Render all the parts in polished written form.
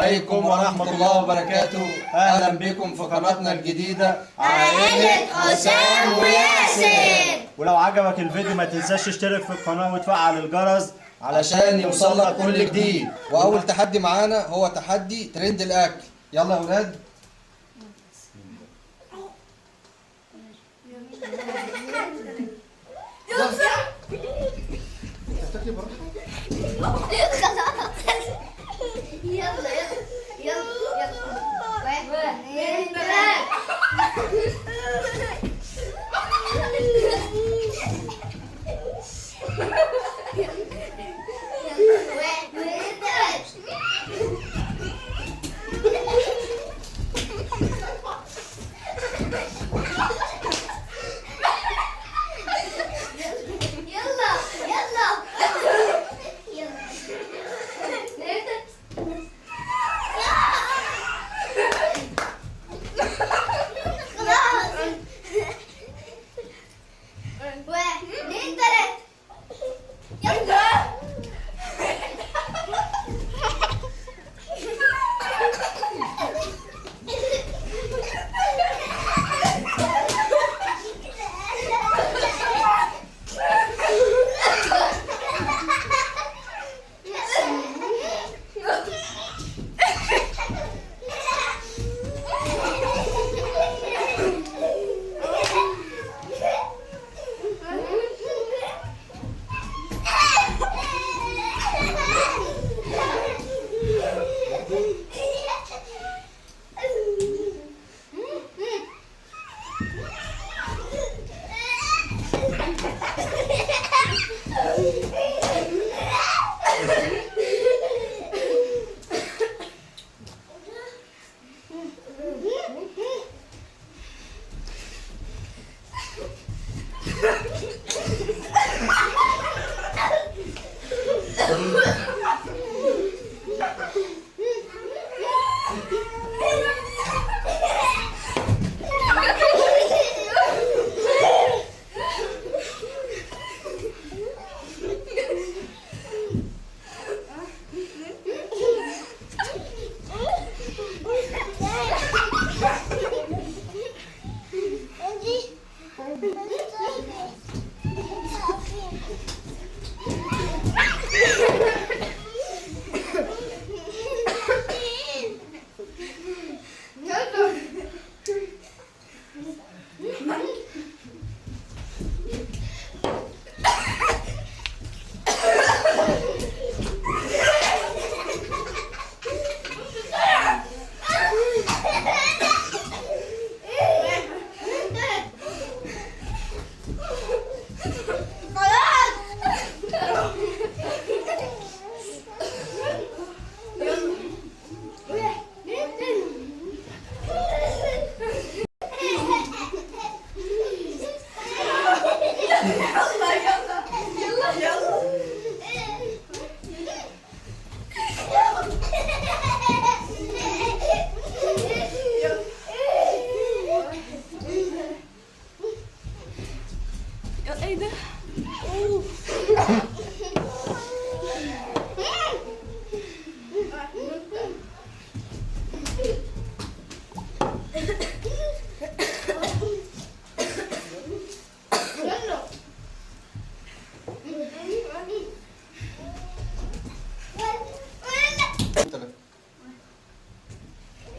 عليكم ورحمة الله وبركاته. أهلا بكم في قناتنا الجديدة عائلة حسام وياسر. ولو عجبك الفيديو ما تنساش تشترك في القناة وتفعل الجرس علشان يوصلك كل جديد. وأول تحدي معانا هو تحدي ترند الأكل. يلا يا ولاد. يلا واحد اثنين ثلاثة. ايه ده؟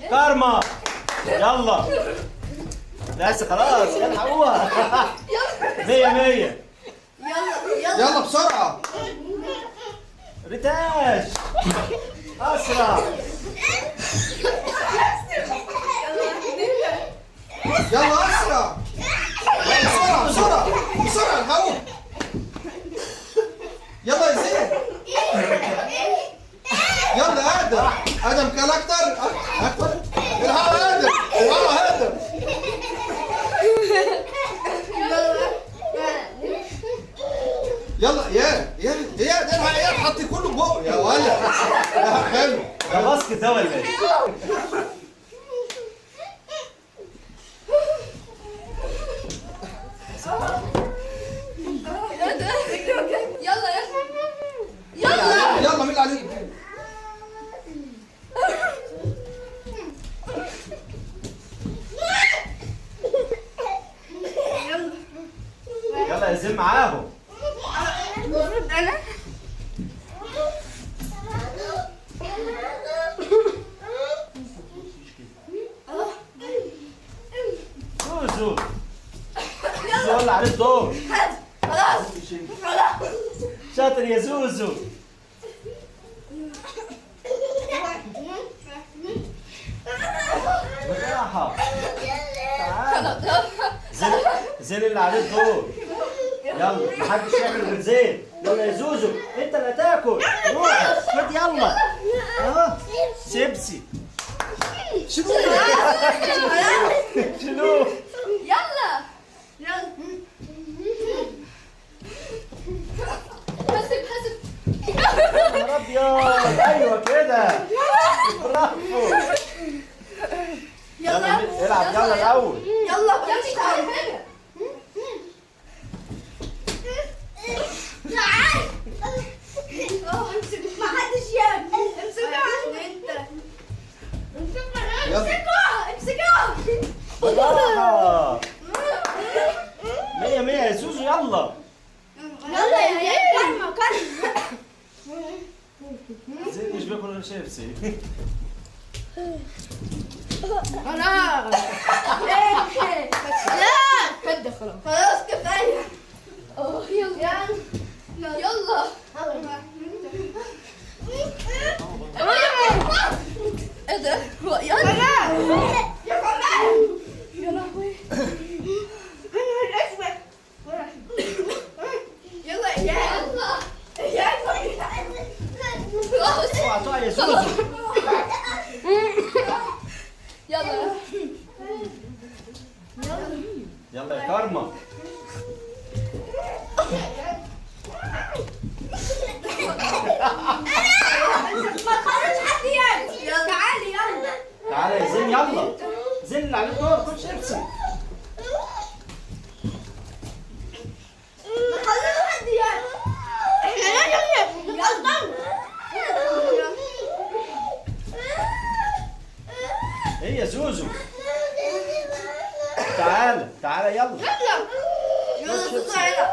كارما يلا بس خلاص الحقوها. 100 يلا بسرعة. ريتاش اسرع. يلا أسرع. يلا بسرعة بسرعة الهوا. يلا يا زين. يلا آدم كان أكتر. الهوا آدم. يلا يا ده العيال حطي كله بقه يا ولد. يا حلو. ده باسكت ده ولا ايه؟ يلا يلا مين اللي عليك؟ انا زوزو يلا على الدور. خلاص خلاص. شاطر يا زوزو. بالراحة. تعال. زين اللي عليه الدور. يلا محدش ياكل غير زين. يلا يا زوزو انت اللي هتاكل. روح خد يلا. اه شيبسي. شنو؟ شنو؟ يلا يلا. حسب حسب. يا رب يا ايوه كده. برافو. يلا العب يلا الاول. يلا يلا تعال هنا. تعال. امسك ما حدش ياكل. امسكها يلا امسكوها امسكوها. بالراحة. مية مية يا زوزو يلا. يلا يا كلمة كلمة. زين مش بياكل غير شيبسي. خلاص. لا كده خلاص. خلاص كفاية. يلا يلا. ايه ده؟ يلا يا فنان. يا لهوي. يلا يلا اوعى تقع يا زوزو. يلا يلا يا كارما. ما تخليش حد ياكل. تعالي يلا. تعالى يا زين يلا. زين اللي عليه الدور كل شيبسي. ما تخليش حد ياكل. احنا لازم ناكل. يلا ايه يا زوزو. تعالى تعالى يلا. يلا يلا.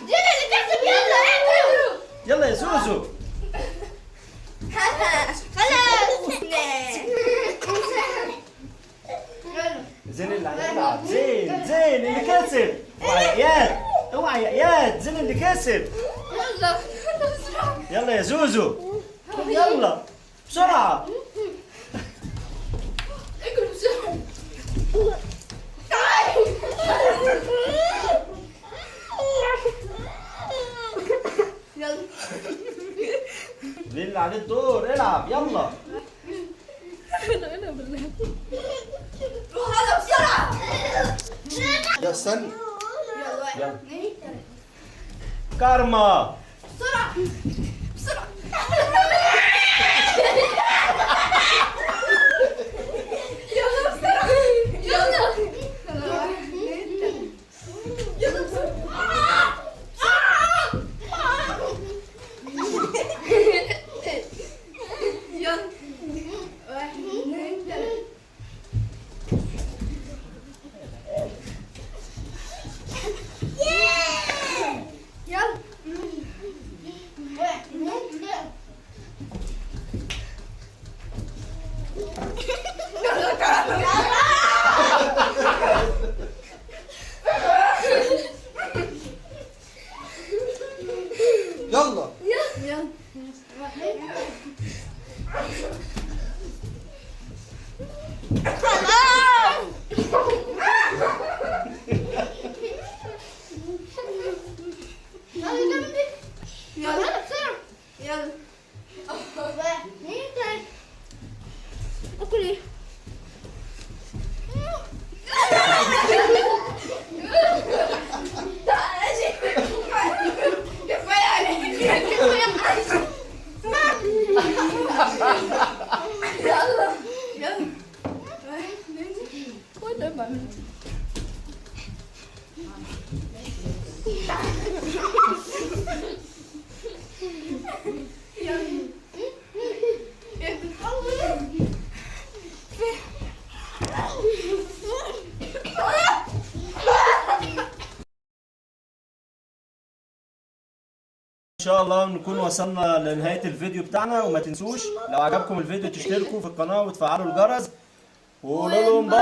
جينا اللي تكسب. يلا اعملوا. يلا يا زوزو. خلاص. زين اللي هيلعب. زين زين اللي كسب. اوعى يا اياد. اوعى يا اياد. زين اللي كسب. يلا يلا يا زوزو. يلا بسرعة. اجروا بسرعة. يلا زين اللي عليه الدور العب يلا. روح هذا بسرعة. يا استنى. يلا. كارما. بسرعة بسرعة. يلا بسرعة. يلا يلا بسرعة. يلا. واحد اثنين ثلاثة. يلا. ان شاء الله نكون وصلنا لنهايه الفيديو بتاعنا، وما تنسوش لو عجبكم الفيديو تشتركوا في القناه وتفعلوا الجرس وقولوا لهم باي.